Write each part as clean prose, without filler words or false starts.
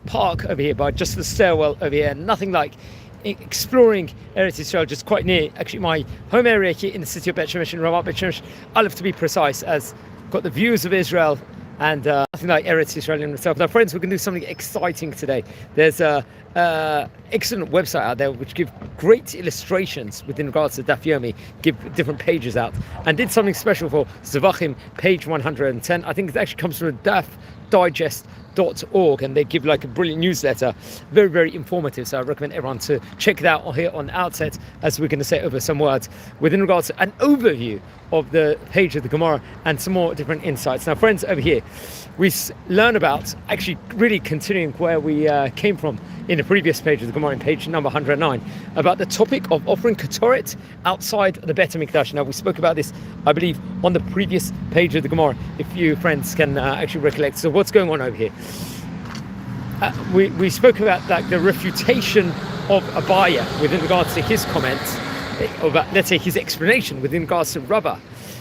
park over here, by just the stairwell over here. Nothing like exploring Eretz Yisrael, just quite near actually my home area here in the city of Bet Shemesh, in Ramat Bet Shemesh. I love to be precise, as got the views of Israel, and nothing like Eretz Yisrael in itself. Now, friends, we're going to do something exciting today. There's a excellent website out there which give great illustrations within regards to Daf Yomi, give different pages out, and did something special for Zevachim, page 110. I think it actually comes from a dafdigest.org, and they give like a brilliant newsletter, very, very informative. So I recommend everyone to check it out here on the outset, as we're going to say over some words within regards to an overview of the page of the Gemara and some more different insights. Now, friends, over here we learn about actually really continuing where we came from in the previous page of the Gemara, in page number 109, about the topic of offering ketoret outside the Bet HaMikdash. Now, we spoke about this, I believe, on the previous page of the Gemara, if you friends can actually recollect. So what's going on over here? We spoke about like the refutation of Abaya within regards to his comments, about, let's say, his explanation within regards to Rabbah.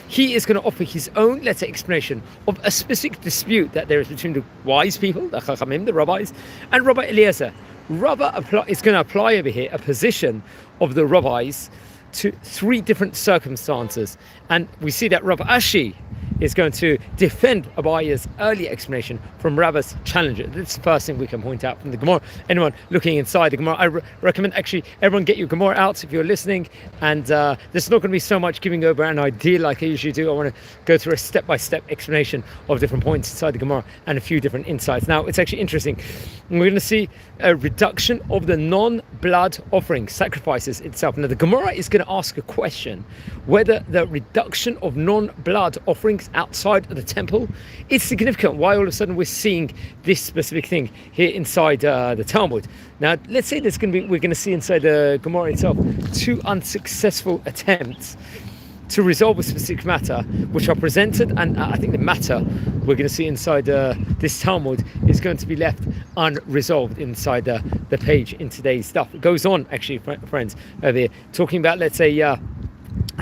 He is going to offer his own, let's say, explanation of a specific dispute that there is between the wise people, the Chachamim, the rabbis, and Rabbi Eliezer. Rabbah is going to apply over here a position of the rabbis to three different circumstances, and we see that Rav Ashi is going to defend Abaya's earlier explanation from Rabbah's challenger. That's the first thing we can point out from the Gemara. Anyone looking inside the Gemara, I recommend actually everyone get your Gemara out if you're listening, and there's not going to be so much giving over an idea like I usually do. I want to go through a step-by-step explanation of different points inside the Gemara and a few different insights. Now, it's actually interesting. We're going to see a reduction of the non-blood offering sacrifices itself. Now, the Gemara is going to ask a question whether the reduction of non-blood offerings outside of the temple is significant. Why all of a sudden we're seeing this specific thing here inside the Talmud? Now, let's say we're going to see inside the Gemara itself two unsuccessful attempts to resolve a specific matter which are presented, and I think the matter we're going to see inside this Talmud is going to be left unresolved inside the page in today's stuff. It goes on, actually, friends, over here, talking about, let's say,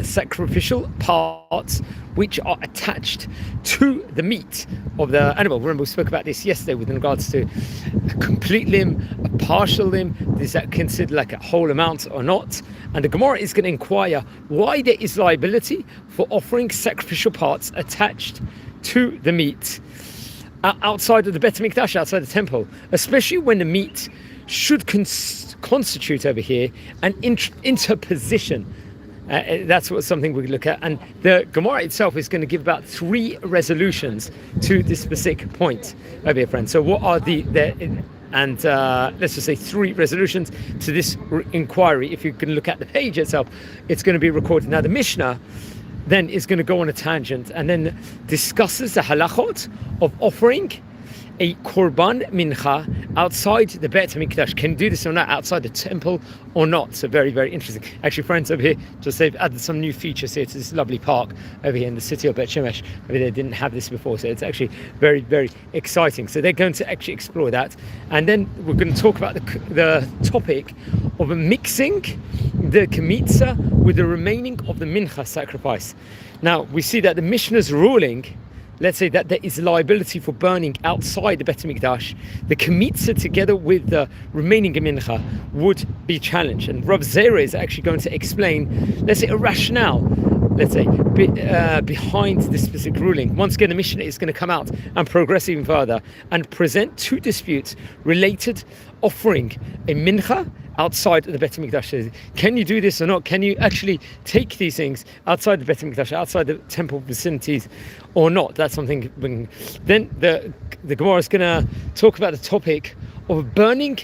sacrificial parts which are attached to the meat of the animal. Remember, we spoke about this yesterday with regards to a complete limb, a partial limb. Is that considered like a whole amount or not? And the Gemara is going to inquire why there is liability for offering sacrificial parts attached to the meat outside of the Bet HaMikdash, outside the temple, especially when the meat should constitute over here an interposition. That's something we let's at, and the Gemara itself is going to give about three resolutions to this specific point over here, friends. So what are let's just say three resolutions to this inquiry? If you can look at the page itself, it's going to be recorded. Now, the Mishnah then is going to go on a tangent and then discusses the halachot of offering a korban mincha outside the Bet HaMikdash. Can you do this or not outside the temple or not? So very, very interesting. Actually, friends, over here, just they've added some new features here to this lovely park over here in the city of Bet Shemesh. Over there, didn't have this before, so it's actually very, very exciting. So they're going to actually explore that, and then we're going to talk about the topic of mixing the kemitza with the remaining of the mincha sacrifice. Now, we see that the Mishnah's ruling, let's say that there is liability for burning outside the Bet HaMikdash, the kemitza together with the remaining mincha would be challenged. And Rav Zera is actually going to explain, let's say, a rationale, let's say, behind this specific ruling. Once again, the Mishnah is going to come out and progress even further and present two disputes related offering a mincha outside of the Bet HaMikdash. Can you do this or not? Can you actually take these things outside the Bet HaMikdash, outside the temple vicinities or not? That's something. Then the Gemara is going to talk about the topic of burning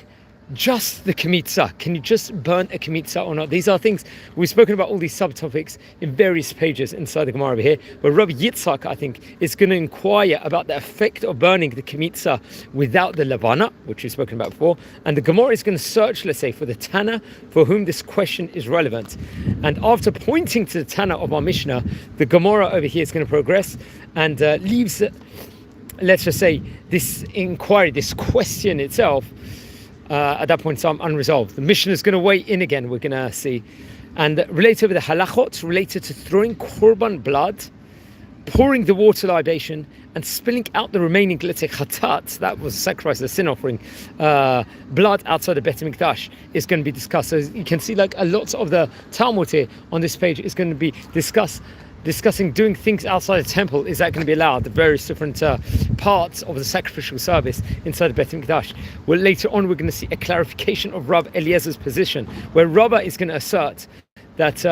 just the kemitza. Can you just burn a kemitza or not? These are things we've spoken about, all these subtopics in various pages inside the Gemara over here. But Rabbi Yitzchak, I think, is going to inquire about the effect of burning the kemitza without the levana, which we've spoken about before. And the Gemara is going to search, let's say, for the Tana for whom this question is relevant. And after pointing to the Tana of our Mishnah, the Gemara over here is going to progress and leaves, let's just say, this inquiry, this question itself, at that point in time, unresolved. The Mishnah is going to weigh in again, we're going to see. And related with the halachot related to throwing korban blood pouring the water libation and spilling out the remaining, let's say, chatat, that was sacrifice, the sin offering, blood outside the Bet HaMikdash is going to be discussed. So you can see like a lot of the Talmud here on this page is going to be discussing doing things outside the temple. Is that going to be allowed? The various different parts of the sacrificial service inside the Bet HaMikdash. Well, later on we're going to see a clarification of Rav Eliezer's position, where Rabbah is going to assert that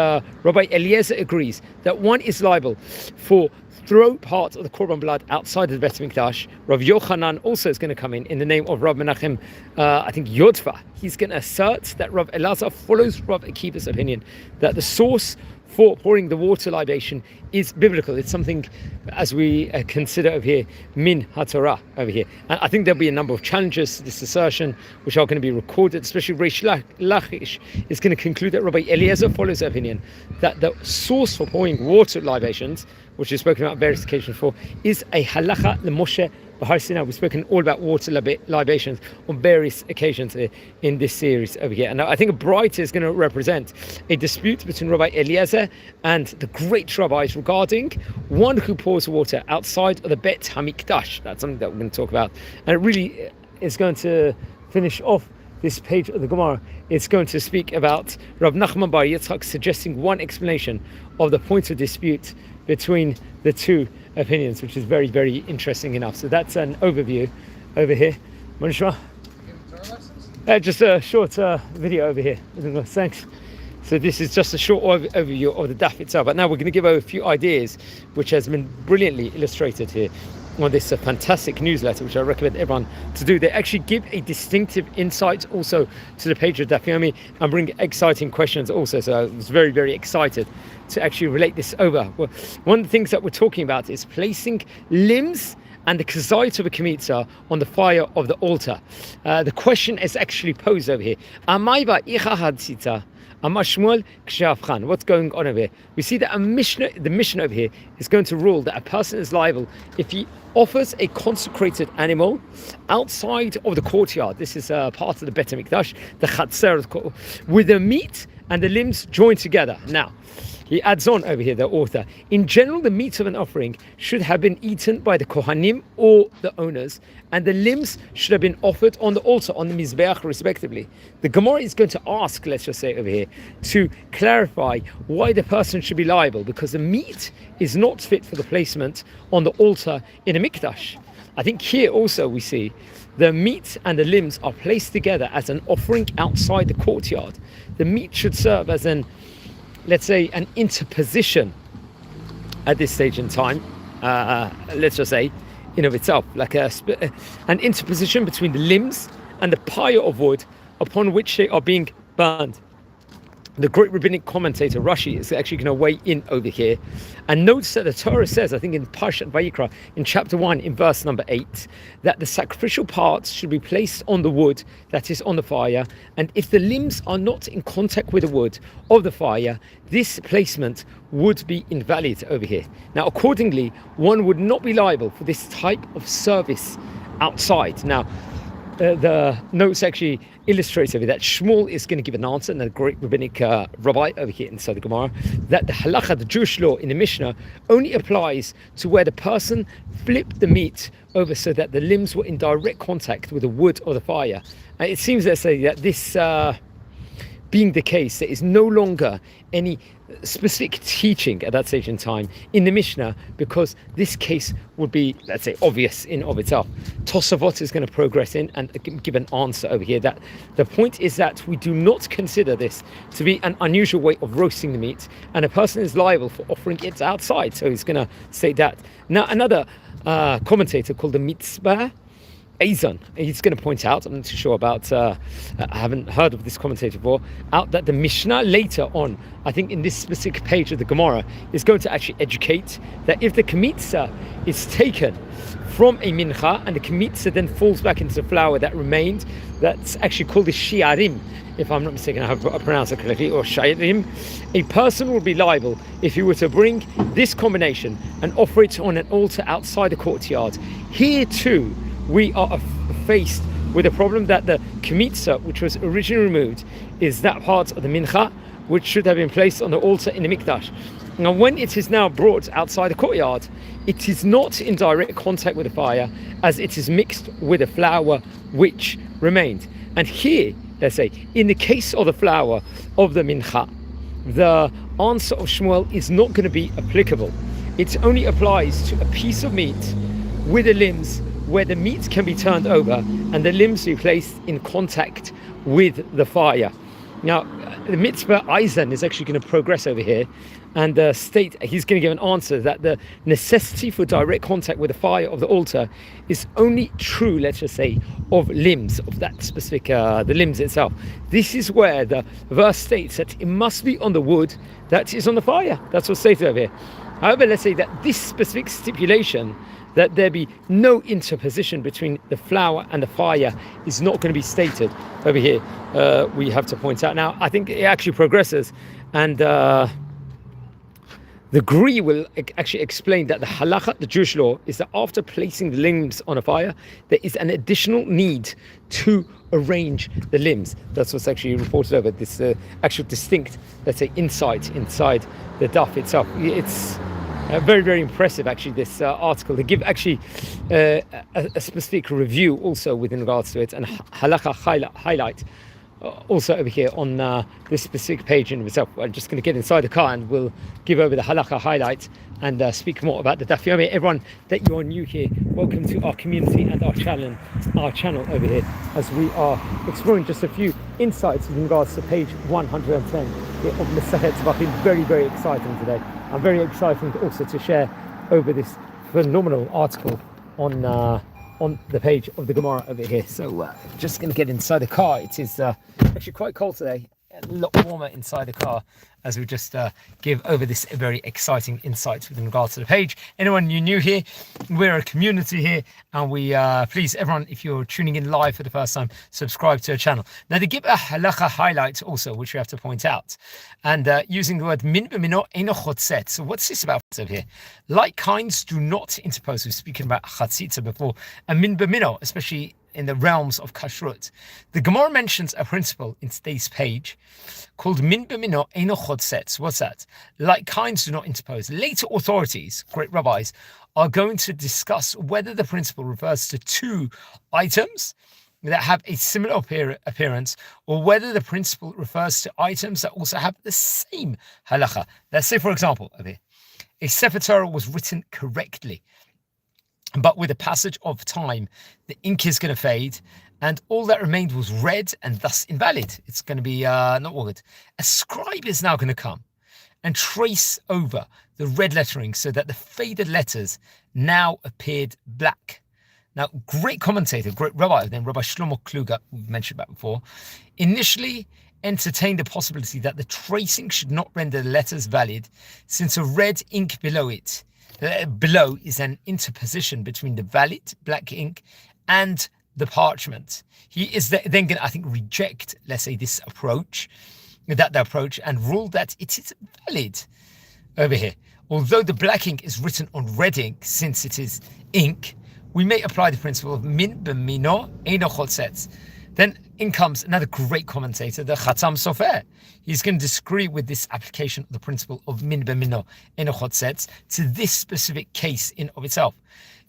Rabbi Eliezer agrees that one is liable for throw part of the Korban blood outside of the Bet HaMikdash. Rav Yochanan also is going to come in the name of Rav Menachem, I think Yodfa. He's going to assert that Rav Elazar follows Rav Akiva's opinion that the source for pouring the water libation is biblical. It's something, as we consider over here, min haTorah over here. And I think there'll be a number of challenges to this assertion, which are going to be recorded, especially Reish Lachish is going to conclude that Rabbi Eliezer follows the opinion that the source for pouring water libations, which is spoken about on various occasions for, is a halacha l'Moshe B'Har Sinai. We've spoken all about water libations on various occasions in this series over here. And I think a brighter is going to represent a dispute between Rabbi Eliezer and the great rabbis regarding one who pours water outside of the Bet HaMikdash. That's something that we're going to talk about. And it really is going to finish off this page of the Gemara. It's going to speak about Rav Nachman Bar Yitzchak suggesting one explanation of the point of dispute between the two opinions, which is very, very interesting enough. So that's an overview over here. Manishma? Just a short video over here. Thanks. So this is just a short overview of the daf itself. But now we're going to give over a few ideas, which has been brilliantly illustrated here on this fantastic newsletter, which I recommend everyone to do. They actually give a distinctive insight also to the page of Daf Yomi and bring exciting questions also. So I was very, very excited to actually relate this over. Well, one of the things that we're talking about is placing limbs and the kazait of a kmitza on the fire of the altar. The question is actually posed over here. What's going on over here? We see that the Mishnah over here is going to rule that a person is liable if he offers a consecrated animal outside of the courtyard. This is part of the Bet HaMikdash, the Chatzer, with the meat and the limbs joined together. Now, he adds on over here, the author. In general, the meat of an offering should have been eaten by the Kohanim or the owners, and the limbs should have been offered on the altar, on the Mizbeach, respectively. The Gemara is going to ask, let's just say over here, to clarify why the person should be liable, because the meat is not fit for the placement on the altar in a Mikdash. I think here also we see the meat and the limbs are placed together as an offering outside the courtyard. The meat should serve as an, let's say, an interposition at this stage in time, let's just say, in of itself, like an interposition between the limbs and the pyre of wood upon which they are being burned. The great rabbinic commentator Rashi is actually going to weigh in over here and notes that the Torah says, I think in Parshat Vayikra, in chapter 1, in verse number 8, that the sacrificial parts should be placed on the wood that is on the fire, and if the limbs are not in contact with the wood of the fire, this placement would be invalid over here. Now, accordingly, one would not be liable for this type of service outside. Now, the notes actually illustrates over that Shmuel is going to give an answer, and the great rabbinic rabbi over here inside the Gemara, that the halacha, the Jewish law in the Mishnah, only applies to where the person flipped the meat over so that the limbs were in direct contact with the wood or the fire. And it seems, let's say, that this being the case, there is no longer any specific teaching at that stage in time in the Mishnah, because this case would be, let's say, obvious in of itself. Tosafot is going to progress in and give an answer over here that the point is that we do not consider this to be an unusual way of roasting the meat, and a person is liable for offering it outside. So he's going to say that. Now, another commentator called the Mitzvah Azan, he's going to point out, I'm not too sure about, I haven't heard of this commentator before, out that the Mishnah later on, I think in this specific page of the Gemara, is going to actually educate that if the kmitza is taken from a mincha and the kmitza then falls back into the flour that remained, that's actually called the shiarim, if I'm not mistaken, I have pronounced it correctly, or shiarim, a person will be liable if he were to bring this combination and offer it on an altar outside the courtyard. Here too, we are faced with a problem that the kmitza, which was originally removed, is that part of the mincha which should have been placed on the altar in the mikdash. Now, when it is now brought outside the courtyard, it is not in direct contact with the fire, as it is mixed with the flour which remained. And here, let's say, in the case of the flour of the mincha, the answer of Shmuel is not going to be applicable. It only applies to a piece of meat with the limbs, where the meat can be turned over and the limbs be placed in contact with the fire. Now, the mitzvah Eisen is actually going to progress over here and state he's going to give an answer that the necessity for direct contact with the fire of the altar is only true, let's just say, of limbs, of that specific, the limbs itself. This is where the verse states that it must be on the wood that is on the fire. That's what's stated over here. However, let's say that this specific stipulation, that there be no interposition between the flour and the fire, is not going to be stated over here. We have to point out. Now, I think it actually progresses, and the Gri will actually explain that the halacha, the Jewish law, is that after placing the limbs on a fire, there is an additional need to arrange the limbs. That's what's actually reported over this actual distinct, let's say, insight inside the Daf itself. It's very, very impressive, actually, this article. They give actually a specific review also within regards to it, and halacha highlight also over here on this specific page in itself. I'm just going to get inside the car and we'll give over the halacha highlight and speak more about the Daf Yomi. Everyone that you are new here, welcome to our community and our channel over here, as we are exploring just a few insights in regards to page 110 of Masechet Zevachim. Very, very exciting today. I'm very excited also to share over this phenomenal article on the page of the Gemara over here. So just going to get inside the car. It is actually quite cold today, a lot warmer inside the car, as we just give over this very exciting insight with regards to the page. Anyone new here, we're a community here, and we please, everyone, if you're tuning in live for the first time, subscribe to our channel. Now, they give a halacha highlight also, which we have to point out, and using the word min b'mino eino chotzet. So what's this about over here? Like kinds do not interpose. We're speaking about chatzitza before, and min b'mino, especially in the realms of kashrut. The Gemara mentions a principle in today's page called min b'mino eino chotzet. What's that? Like kinds do not interpose. Later authorities, great rabbis, are going to discuss whether the principle refers to two items that have a similar appearance, or whether the principle refers to items that also have the same halacha. Let's say, for example, over here, a Sefer Torah was written correctly, but with the passage of time, the ink is going to fade, and all that remained was red and thus invalid. It's going to be not good. A scribe is now going to come and trace over the red lettering so that the faded letters now appeared black. Now, great commentator, great rabbi named Rabbi Shlomo Kluger, we've mentioned that before, initially entertained the possibility that the tracing should not render the letters valid, since a red ink below is an interposition between the valid black ink and the parchment. He is then going to, I think, reject, let's say, this approach, and rule that it is valid over here. Although the black ink is written on red ink, since it is ink, we may apply the principle of min b'mino eino chotzet. Then in comes another great commentator, the Chatam Sofer. He's going to disagree with this application of the principle of min b'mino eino chotzet to this specific case in of itself.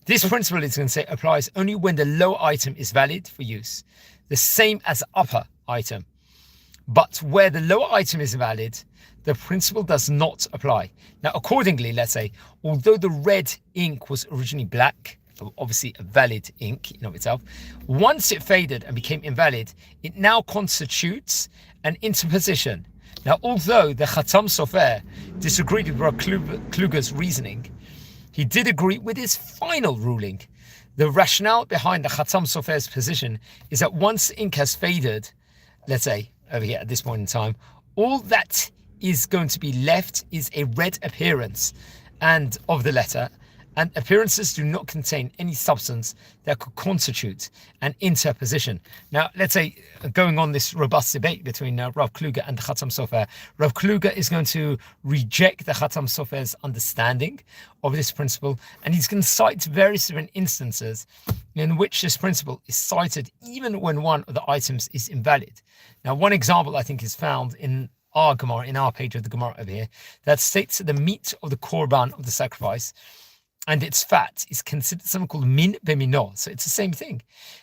This principle is going to say applies only when the lower item is valid for use, the same as the upper item. But where the lower item is valid, the principle does not apply. Now, accordingly, let's say, although the red ink was originally black, obviously a valid ink in of itself, once it faded and became invalid, it now constitutes an interposition. Now, although the Chatam Sofer disagreed with Rav Kluger's reasoning, he did agree with his final ruling. The rationale behind the Chatam Sofer's position is that once ink has faded, let's say over here at this point in time, all that is going to be left is a red appearance and of the letter, and appearances do not contain any substance that could constitute an interposition. Now, let's say, going on this robust debate between Rav Kluger and the Chatam Sofer, Rav Kluger is going to reject the Chatam Sofer's understanding of this principle, and he's going to cite various different instances in which this principle is cited even when one of the items is invalid. Now, one example I think is found in our Gemara, in our page of the Gemara over here, that states that the meat of the korban of the sacrifice and its fat is considered something called min b'mino. So it's the same thing.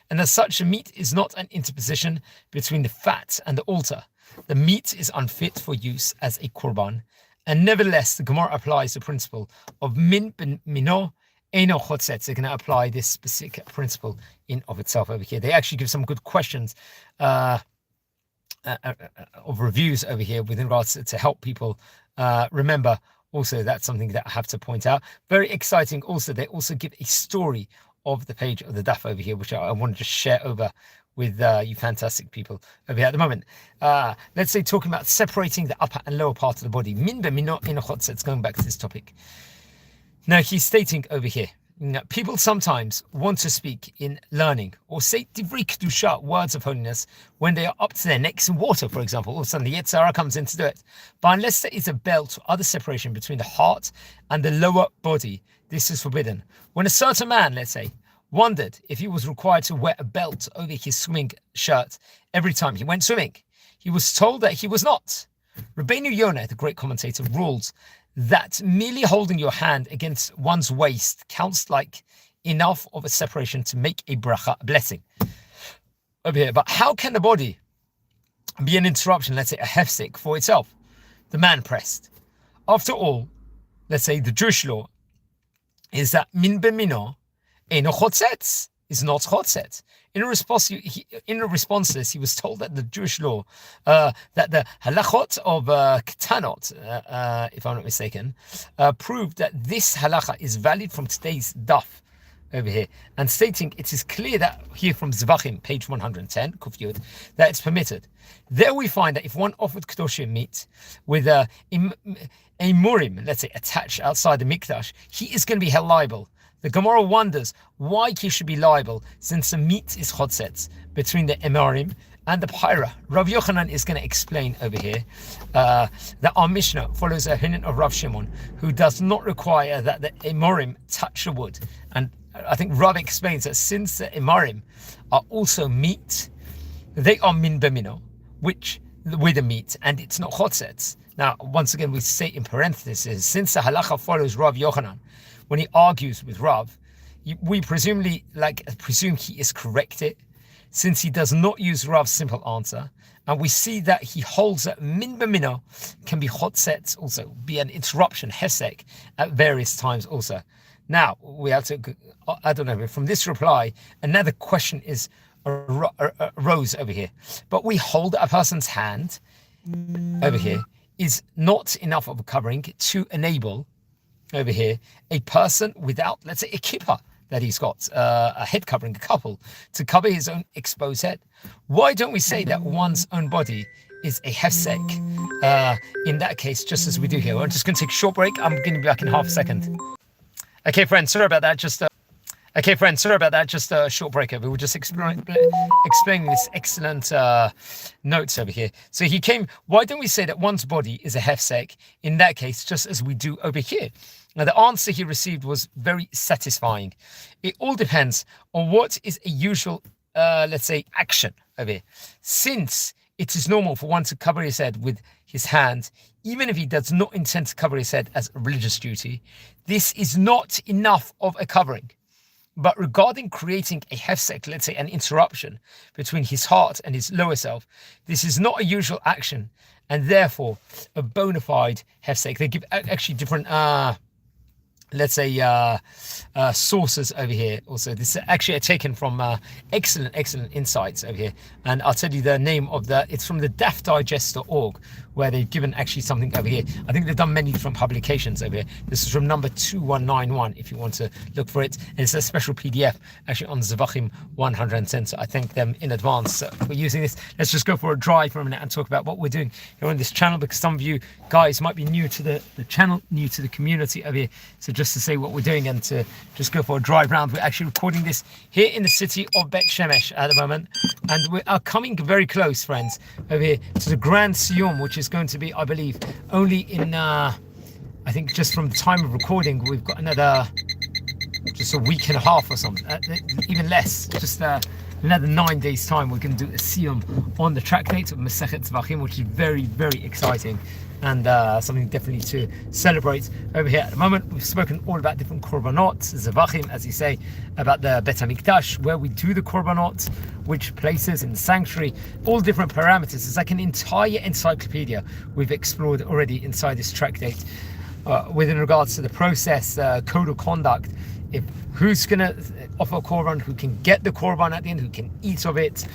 And as such, the meat is not an interposition between the fat and the altar. The meat is unfit for use as a korban. And nevertheless, the Gemara applies the principle of min b'mino eino chotzetz. They're going to apply this specific principle in of itself over here. They actually give some good questions of reviews over here with regards to help people remember. Also, that's something that I have to point out. Very exciting. Also, they also give a story of the page of the Daf over here, which I want to just share over with you fantastic people over here at the moment. Let's say talking about separating the upper and lower part of the body. Min b'mino eino chotzetz, going back to this topic. Now, he's stating over here, people sometimes want to speak in learning or say divrei kedusha, words of holiness, when they are up to their necks in water, for example. All of a sudden, the Yetzer Hara comes in to do it. But unless there is a belt or other separation between the heart and the lower body, this is forbidden. When a certain man, let's say, wondered if he was required to wear a belt over his swimming shirt every time he went swimming, he was told that he was not. Rabbeinu Yonah, the great commentator, rules that merely holding your hand against one's waist counts like enough of a separation to make a bracha, a blessing. Over here, but how can the body be an interruption, let's say a hefsek for itself? The man pressed. After all, let's say the Jewish law is that min b'mino eino chotzetz, is not chotzetz. In a response to this, he was told that the Jewish law, that the halachot of ketanot, if I'm not mistaken, proved that this halacha is valid from today's daf over here, and stating it is clear that here from Zevachim, page 110, Kuf Yud, that it's permitted. There we find that if one offered kedoshim meat with a murim, let's say, attached outside the mikdash, he is going to be held liable. The Gemara wonders why he should be liable, since the meat is chotzetz between the emarim and the pyra. Rav Yochanan is going to explain over here that our Mishnah follows a opinion of Rav Shimon, who does not require that the emarim touch the wood. And I think Rav explains that since the emarim are also meat, they are min b'mino, which with the meat, and it's not chotzetz. Now, once again, we say in parentheses, since the halacha follows Rav Yochanan, when he argues with Rav, we presume he is corrected, since he does not use Rav's simple answer, and we see that he holds that min b'mino can be chotzetz, also be an interruption, hesek, at various times also. Now, we have to, I don't know, from this reply, another question is arose over here. But we hold a person's hand over here is not enough of a covering to enable over here a person without, let's say, a kippah that he's got, a head covering, a couple, to cover his own exposed head. Why don't we say that one's own body is a hefsek in that case, just as we do here? We're just going to take a short break. I'm going to be back in half a second. Okay, friends, sorry about that. Just a short break over. We're just explaining this excellent notes over here. So he came, why don't we say that one's body is a hefsek in that case, just as we do over here? Now, the answer he received was very satisfying. It all depends on what is a usual, let's say, action over here. Since it is normal for one to cover his head with his hand, even if he does not intend to cover his head as a religious duty, this is not enough of a covering. But regarding creating a hefsek, let's say an interruption between his heart and his lower self, this is not a usual action, and therefore a bona fide hefsek. They give actually different, let's say, sources over here. Also, this is actually taken from excellent insights over here. And I'll tell you the name of it's from the dafdigest.org, where they've given actually something over here. I think they've done many different publications over here. This is from number 2191, if you want to look for it. And it's a special PDF actually on Zevachim 110. So I thank them in advance for using this. Let's just go for a drive for a minute and talk about what we're doing here on this channel, because some of you guys might be new to the channel, new to the community over here. So just to say what we're doing and to just go for a drive round. We're actually recording this here in the city of Bet Shemesh at the moment, and we are coming very close, friends, over here to the Grand Siyum, which is going to be, I believe, only in I think just from the time of recording we've got another just a week and a half or something, even less, just another 9 days time, we're going to do a siyum on the tractate of Masechet Zevachim, which is very, very exciting and something definitely to celebrate over here. At the moment, we've spoken all about different korbanot, Zevachim, as you say, about the Bet HaMikdash, where we do the korbanot, which places in the sanctuary, all different parameters. It's like an entire encyclopedia we've explored already inside this tractate within regards to the process, code of conduct, if who's going to offer a korban, who can get the korban at the end, who can eat of it,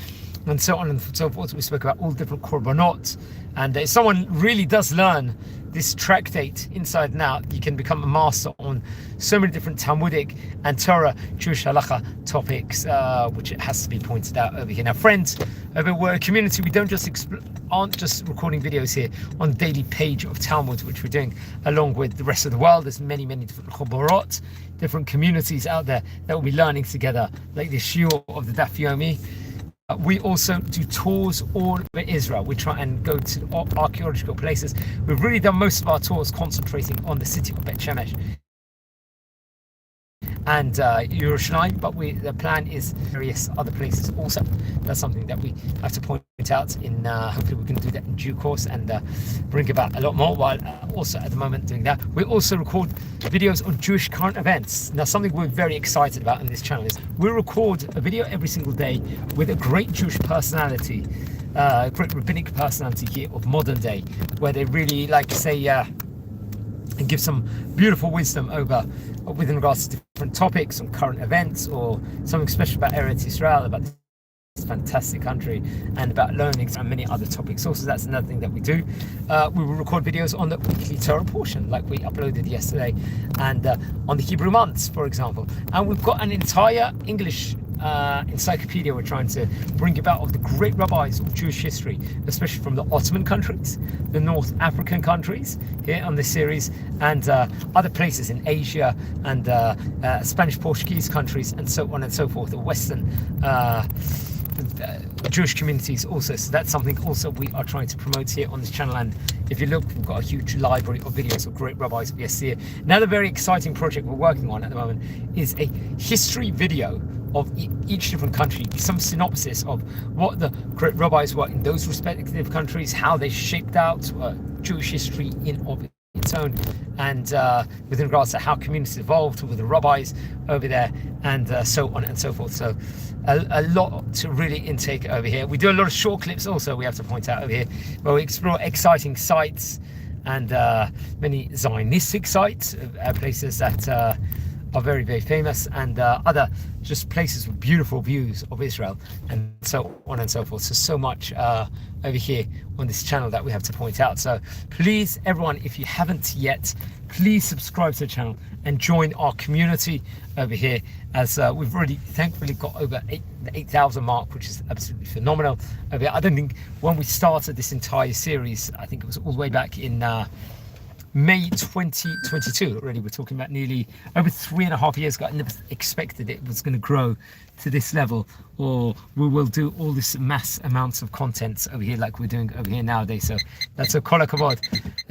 and so on and so forth. We spoke about all different korbanot, and if someone really does learn this tractate inside and out, you can become a master on so many different Talmudic and Torah, Jewish halacha topics, which it has to be pointed out over here. Now, friends, we're a community. We don't just aren't just recording videos here on the daily page of Talmud, which we're doing along with the rest of the world. There's many, many different choborot, different communities out there that will be learning together, like the shiur of the Daf Yomi. We also do tours all over Israel. We try and go to archaeological places. We've really done most of our tours concentrating on the city of Bet Shemesh and Yerushalayim, but the plan is various other places also. That's something that we have to point out in, hopefully we can do that in due course and bring about a lot more, while also at the moment doing that. We also record videos on Jewish current events. Now, something we're very excited about in this channel is we record a video every single day with a great Jewish personality, great rabbinic personality here of modern day, where they really like to say and give some beautiful wisdom over within regards to different topics on current events, or something special about Eretz Israel, about this fantastic country, and about learning and many other topics. Also, that's another thing that we do. We will record videos on the weekly Torah portion, like we uploaded yesterday, and on the Hebrew months, for example. And we've got an entire English encyclopedia we're trying to bring about of the great rabbis of Jewish history, especially from the Ottoman countries, the North African countries here on this series, and other places in Asia and Spanish Portuguese countries, and so on and so forth, the Western Jewish communities also. So that's something also we are trying to promote here on this channel. And if you look, we've got a huge library of videos of great rabbis of yesteryear. Another very exciting project we're working on at the moment is a history video of each different country, some synopsis of what the great rabbis were in those respective countries, how they shaped out Jewish history in of its own, and with regards to how communities evolved with the rabbis over there, and so on and so forth. So a lot to really intake over here. We do a lot of short clips also, we have to point out over here, where we explore exciting sites and many Zionistic sites, places that are very, very famous, and other just places with beautiful views of Israel, and so on and so forth. So much over here on this channel that we have to point out. So please, everyone, if you haven't yet, please subscribe to the channel and join our community over here, as we've already thankfully got over the 8,000 mark, which is absolutely phenomenal over here. I don't think when we started this entire series, I think it was all the way back in May 2022 already. We're talking about nearly over 3.5 years ago. I never expected it was going to grow to this level, or we will do all this mass amounts of content over here like we're doing over here nowadays. So that's a kol hakavod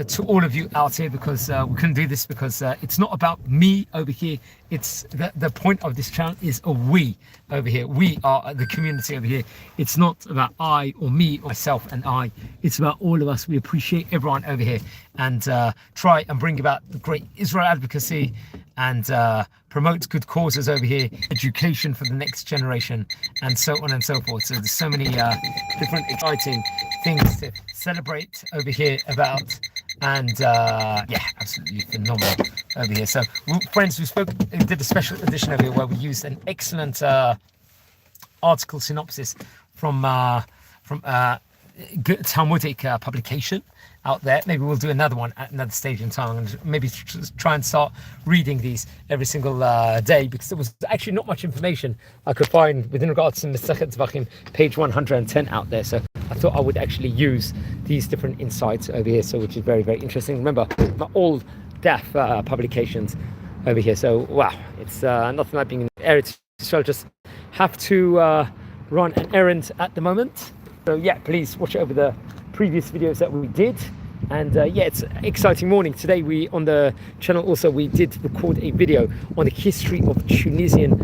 to all of you out here, because we couldn't do this because it's not about me over here. It's the point of this channel is a we over here. We are the community over here. It's not about I or me or myself and I. It's about all of us. We appreciate everyone over here, and try and bring about the great Israel advocacy, and promote good causes over here, education for the next generation, and so on and so forth. So there's so many different exciting things to celebrate over here about, and yeah, absolutely phenomenal over here. So friends, we did a special edition over here where we used an excellent article synopsis from good Talmudic publication out there. Maybe we'll do another one at another stage in time. I'm going to maybe try and start reading these every single day, because there was actually not much information I could find within regards to Masechet Zevachim, page 110 out there. So I thought I would actually use these different insights over here, so which is very, very interesting. Remember, my old Daf publications over here. So wow, it's nothing like being in Eretz Israel. Just have to run an errand at the moment. So yeah, please watch over the previous videos that we did And yeah, it's an exciting morning. Today on the channel also, we did record a video on the history of Tunisian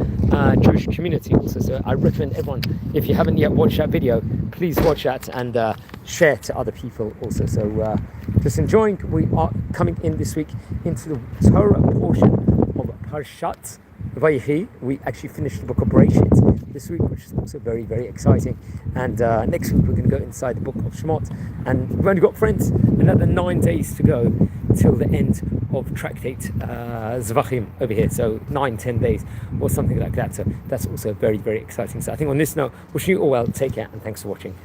Jewish community also. So I recommend everyone, if you haven't yet watched that video, please watch that and share to other people also. So just enjoying. We are coming in this week into the Torah portion of Parshat Vayechi. We actually finished the book of Bereshit this week, which is also very, very exciting. And next week we're going to go inside the book of Shemot. And we've only got, friends, another 9 days to go till the end of tractate Zevachim over here. So 9-10 days or something like that. So that's also very, very exciting. So I think on this note, wishing you all well, take care, and thanks for watching.